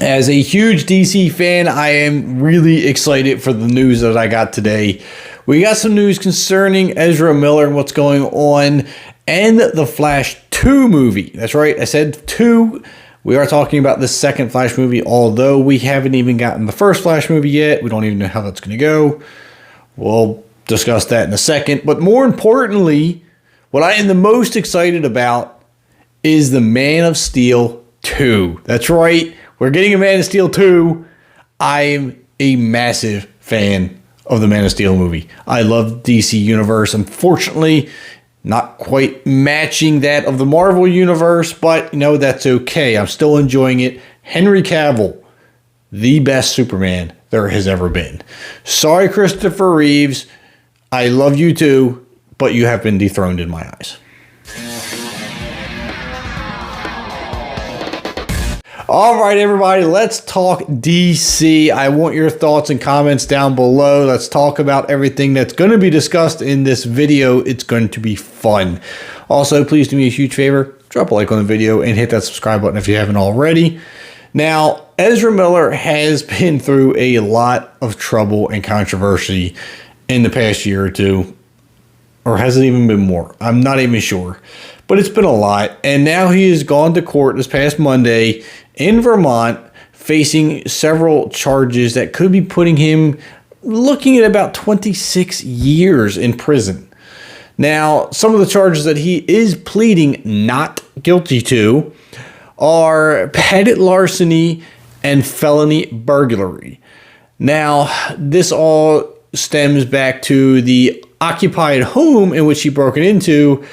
As a huge DC fan, I am really excited for the news that I got today. We got some news concerning Ezra Miller and what's going on, and the Flash 2 movie. That's right, I said 2. We are talking about the second Flash movie, although we haven't even gotten the first Flash movie yet. We don't even know how that's going to go. We'll discuss that in a second. But more importantly, what I am the most excited about is the Man of Steel 2. That's right. We're getting a Man of Steel 2. I'm a massive fan of the Man of Steel movie. I love DC Universe. Unfortunately, not quite matching that of the Marvel Universe, but you know, that's okay. I'm still enjoying it. Henry Cavill, the best Superman there has ever been. Sorry, Christopher Reeves. I love you too, but you have been dethroned in my eyes. All right, everybody, let's talk DC. I want your thoughts and comments down below. Let's talk about everything that's going to be discussed in this video. It's going to be fun. Also, please do me a huge favor. Drop a like on the video and hit that subscribe button if you haven't already. Now, Ezra Miller has been through a lot of trouble and controversy in the past year or two. Or has it even been more? I'm not even sure. But it's been a lot. And now he has gone to court this past Monday in Vermont, facing several charges that could be putting him looking at about 26 years in prison. Now, some of the charges that he is pleading not guilty to are patent larceny and felony burglary. Now, this all stems back to the occupied home in which he broke it into,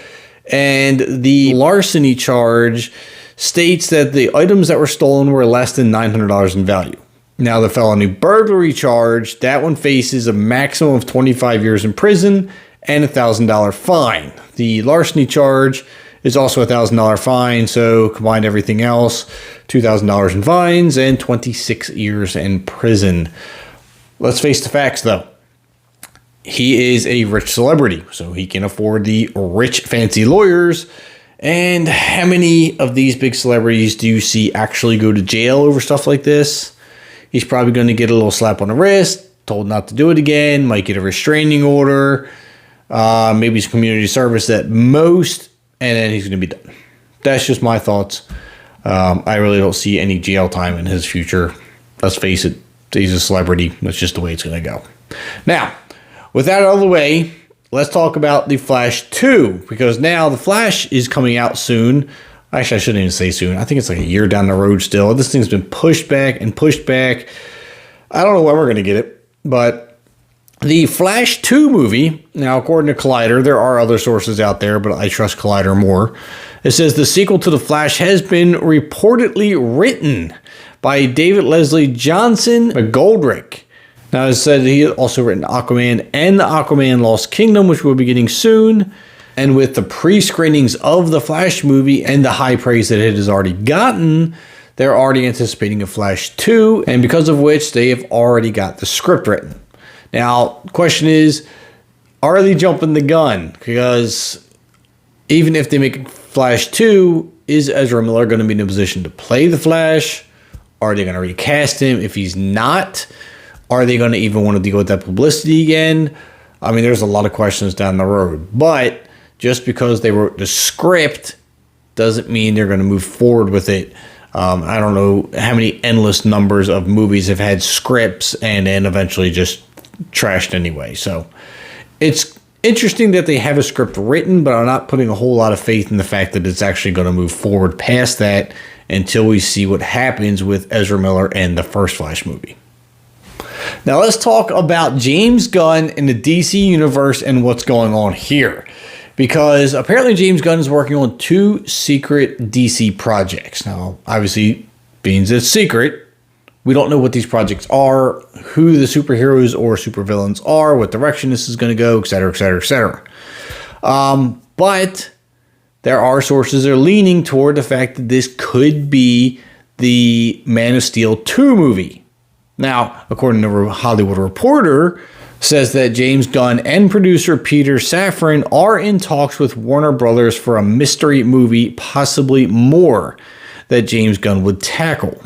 and the larceny charge states that the items that were stolen were less than $900 in value. Now, the felony burglary charge, that one faces a maximum of 25 years in prison and a $1,000 fine. The larceny charge is also a $1,000 fine, so combine everything else, $2,000 in fines and 26 years in prison. Let's face the facts, though. He is a rich celebrity, so he can afford the rich, fancy lawyers. And how many of these big celebrities do you see actually go to jail over stuff like this? He's probably going to get a little slap on the wrist, told not to do it again, might get a restraining order, maybe some community service at most, and then he's going to be done. That's just my thoughts. I really don't see any jail time in his future. Let's face it, he's a celebrity. That's just the way it's going to go. Now, with that out of the way, let's talk about the Flash 2, because now the Flash is coming out soon. Actually, I shouldn't even say soon. I think it's like a year down the road still. This thing's been pushed back and pushed back. I don't know when we're going to get it, but the Flash 2 movie, now according to Collider, there are other sources out there, but I trust Collider more. It says the sequel to The Flash has been reportedly written by David Leslie Johnson McGoldrick. Now, it said he had also written Aquaman and the Aquaman Lost Kingdom, which we'll be getting soon. And with the pre-screenings of the Flash movie and the high praise that it has already gotten, they're already anticipating a Flash 2, and because of which they have already got the script written. Now, the question is, are they jumping the gun? Because even if they make Flash 2, is Ezra Miller going to be in a position to play the Flash? Are they going to recast him? If he's not, are they going to even want to deal with that publicity again? I mean, there's a lot of questions down the road. But just because they wrote the script doesn't mean they're going to move forward with it. I don't know how many endless numbers of movies have had scripts and then eventually just trashed anyway. So it's interesting that they have a script written, but I'm not putting a whole lot of faith in the fact that it's actually going to move forward past that until we see what happens with Ezra Miller and the first Flash movie. Now let's talk about James Gunn in the DC universe and what's going on here. Because apparently James Gunn is working on 2 secret DC projects. Now, obviously, being it's secret, we don't know what these projects are, who the superheroes or supervillains are, what direction this is going to go, etc., etc., etc. But there are sources that are leaning toward the fact that this could be the Man of Steel 2 movie. Now, according to Hollywood Reporter, says that James Gunn and producer Peter Safran are in talks with Warner Brothers for a mystery movie, possibly more, that James Gunn would tackle.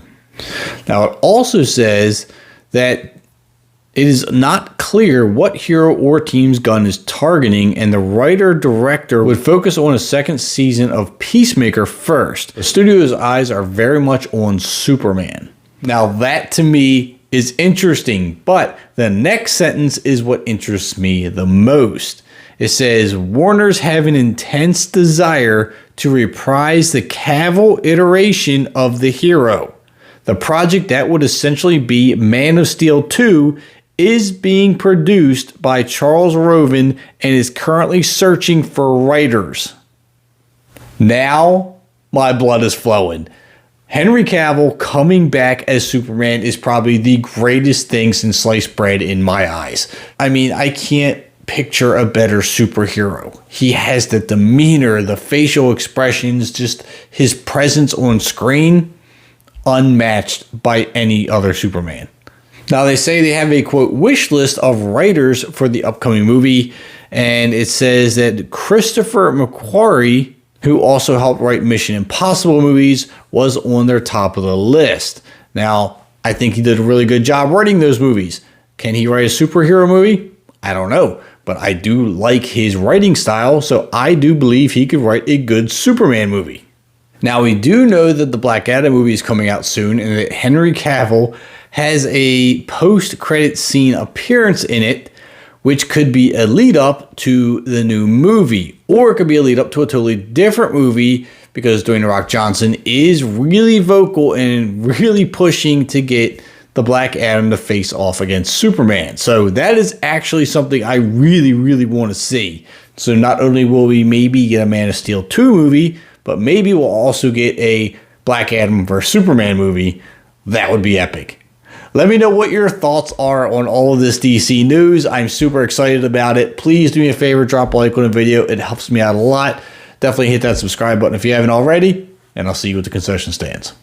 Now, it also says that it is not clear what hero or teams Gunn is targeting, and the writer-director would focus on a second season of Peacemaker first. The studio's eyes are very much on Superman. Now, that to me is interesting, but the next sentence is what interests me the most. It says, Warner's have an intense desire to reprise the Cavill iteration of the hero. The project that would essentially be Man of Steel 2 is being produced by Charles Roven and is currently searching for writers. Now, my blood is flowing. Henry Cavill coming back as Superman is probably the greatest thing since sliced bread in my eyes. I mean, I can't picture a better superhero. He has the demeanor, the facial expressions, just his presence on screen, unmatched by any other Superman. Now, they say they have a, quote, wish list of writers for the upcoming movie, and it says that Christopher McQuarrie, who also helped write Mission Impossible movies, was on their top of the list. Now, I think he did a really good job writing those movies. Can he write a superhero movie? I don't know, but I do like his writing style, so I do believe he could write a good Superman movie. Now, we do know that the Black Adam movie is coming out soon, and that Henry Cavill has a post-credit scene appearance in it, which could be a lead up to the new movie, or it could be a lead up to a totally different movie, because Dwayne "The Rock" Johnson is really vocal and really pushing to get the Black Adam to face off against Superman. So that is actually something I really, really want to see. So not only will we maybe get a Man of Steel 2 movie, but maybe we'll also get a Black Adam vs. Superman movie. That would be epic. Let me know what your thoughts are on all of this DC news. I'm super excited about it. Please do me a favor, drop a like on the video. It helps me out a lot. Definitely hit that subscribe button if you haven't already, and I'll see you at the concession stands.